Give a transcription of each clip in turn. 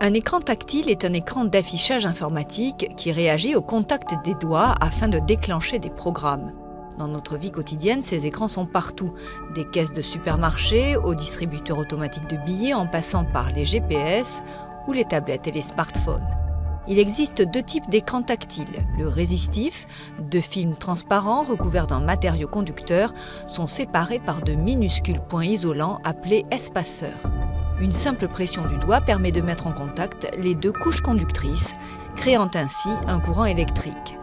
Un écran tactile est un écran d'affichage informatique qui réagit au contact des doigts afin de déclencher des programmes. Dans notre vie quotidienne, ces écrans sont partout, des caisses de supermarché aux distributeurs automatiques de billets en passant par les GPS ou les tablettes et les smartphones. Il existe deux types d'écrans tactiles. Le résistif, deux films transparents recouverts d'un matériau conducteur, sont séparés par de minuscules points isolants appelés espaceurs. Une simple pression du doigt permet de mettre en contact les deux couches conductrices, créant ainsi un courant électrique.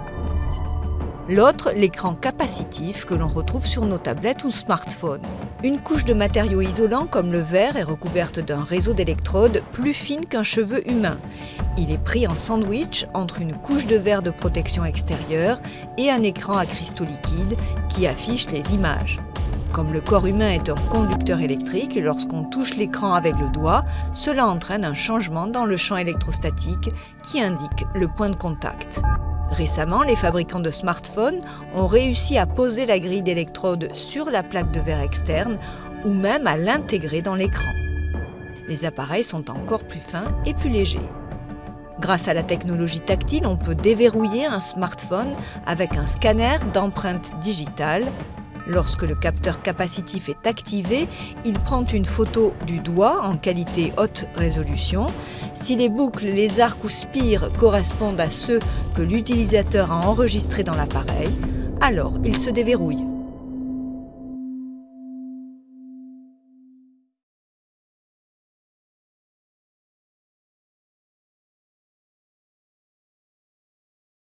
L'autre, l'écran capacitif que l'on retrouve sur nos tablettes ou smartphones. Une couche de matériau isolant comme le verre est recouverte d'un réseau d'électrodes plus fines qu'un cheveu humain. Il est pris en sandwich entre une couche de verre de protection extérieure et un écran à cristaux liquides qui affiche les images. Comme le corps humain est un conducteur électrique, lorsqu'on touche l'écran avec le doigt, cela entraîne un changement dans le champ électrostatique qui indique le point de contact. Récemment, les fabricants de smartphones ont réussi à poser la grille d'électrodes sur la plaque de verre externe ou même à l'intégrer dans l'écran. Les appareils sont encore plus fins et plus légers. Grâce à la technologie tactile, on peut déverrouiller un smartphone avec un scanner d'empreinte digitale. Lorsque le capteur capacitif est activé, il prend une photo du doigt en qualité haute résolution. Si les boucles, les arcs ou spires correspondent à ceux que l'utilisateur a enregistrés dans l'appareil, alors il se déverrouille.